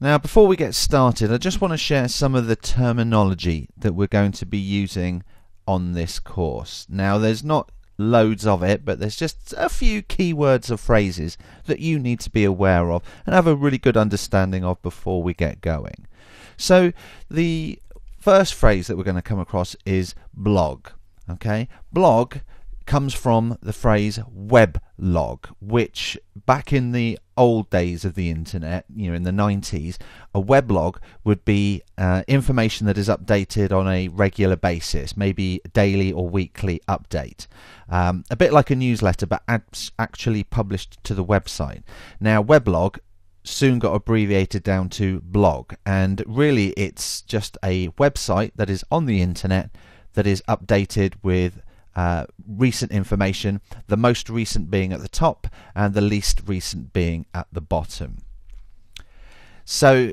Now, before we get started, I just want to share some of the terminology that we're going to be using on this course. Now, there's not loads of it, but there's just a few keywords or phrases that you need to be aware of and have a really good understanding of before we get going. So, the first phrase that we're going to come across is blog. Okay, blog comes from the phrase weblog, which back in the old days of the internet, in the 90s, a weblog would be information that is updated on a regular basis, maybe daily or weekly update. A bit like a newsletter, but actually published to the website. Now, weblog soon got abbreviated down to blog, and really it's just a website that is on the internet that is updated with recent information, the most recent being at the top and the least recent being at the bottom. So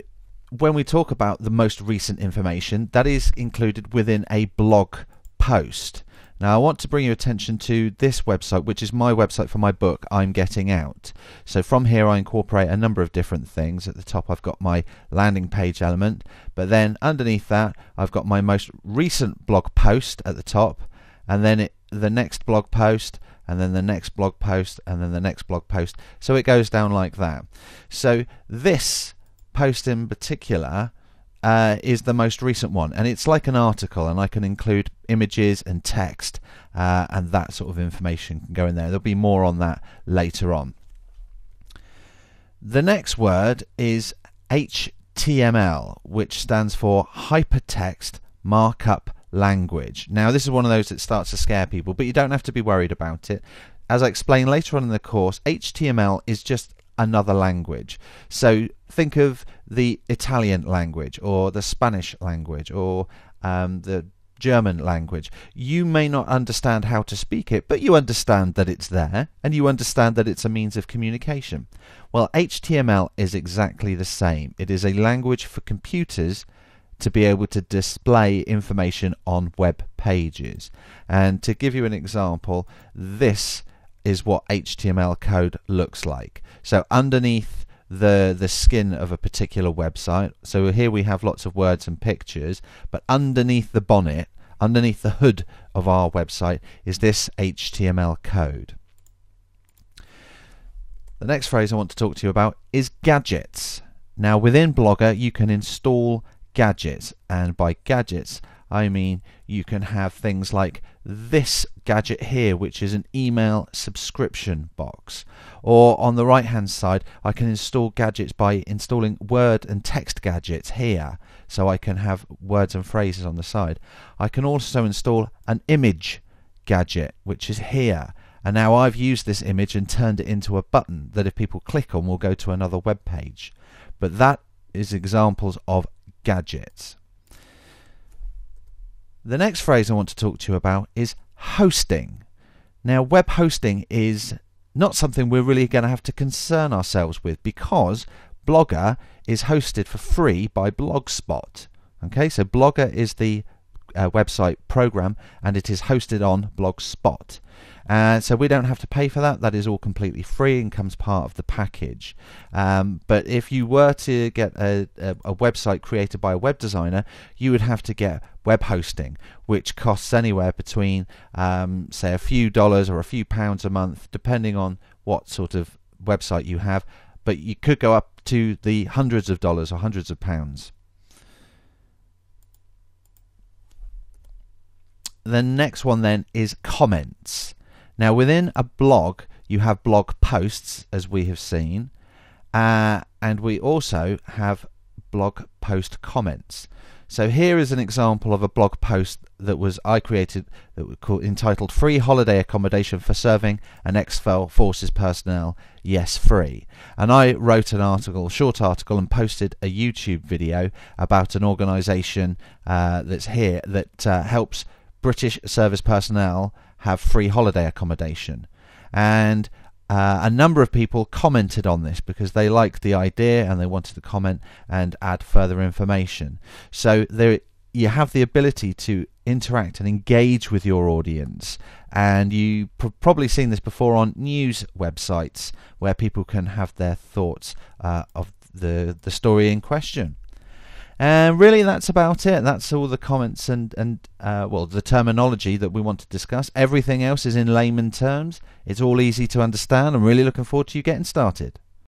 when we talk about the most recent information, that is included within a blog post. Now, I want to bring your attention to this website, which is my website for my book, I'm Getting Out. So from here I incorporate a number of different things. At the top I've got my landing page element, but then underneath that I've got my most recent blog post at the top, and then the next blog post, and then the next blog post, and then the next blog post. So it goes down like that. So this post in particular is the most recent one, and it's like an article, and I can include images and text and that sort of information can go in there. There'll be more on that later on. The next word is HTML, which stands for Hypertext Markup Language. Now, this is one of those that starts to scare people, but you don't have to be worried about it. As I explain later on in the course, HTML is just another language. So think of the Italian language or the Spanish language or the German language. You may not understand how to speak it, but you understand that it's there and you understand that it's a means of communication. Well, HTML is exactly the same. It is a language for computers to be able to display information on web pages. And to give you an example, this is what HTML code looks like. So underneath the skin of a particular website, so here we have lots of words and pictures, but underneath the bonnet, underneath the hood of our website is this HTML code. The next phrase I want to talk to you about is gadgets. Now, within Blogger you can install gadgets, and by gadgets I mean you can have things like this gadget here, which is an email subscription box, or on the right hand side I can install gadgets by installing word and text gadgets here, so I can have words and phrases on the side. I can also install an image gadget, which is here, and now I've used this image and turned it into a button that if people click on will go to another web page. But that is examples of gadgets. The next phrase I want to talk to you about is hosting. Now, web hosting is not something we're really going to have to concern ourselves with because Blogger is hosted for free by Blogspot. Okay, so Blogger is the website program and it is hosted on Blogspot. So we don't have to pay for that. That is all completely free and comes part of the package. But if you were to get a website created by a web designer, you would have to get web hosting, which costs anywhere between say a few dollars or a few pounds a month, depending on what sort of website you have. But you could go up to the hundreds of dollars or hundreds of pounds. The next one then is comments. Now, within a blog you have blog posts, as we have seen, and we also have blog post comments. So here is an example of a blog post that I created that was entitled "Free Holiday Accommodation for Serving and Ex-Forces Personnel, Yes Free." And I wrote an article, short article, and posted a YouTube video about an organisation that's here that helps British service personnel have free holiday accommodation. And a number of people commented on this because they liked the idea and they wanted to comment and add further information. So there you have the ability to interact and engage with your audience, and you've probably seen this before on news websites where people can have their thoughts of the story in question. And really, that's about it. That's all the comments and the terminology that we want to discuss. Everything else is in layman terms. It's all easy to understand. I'm really looking forward to you getting started.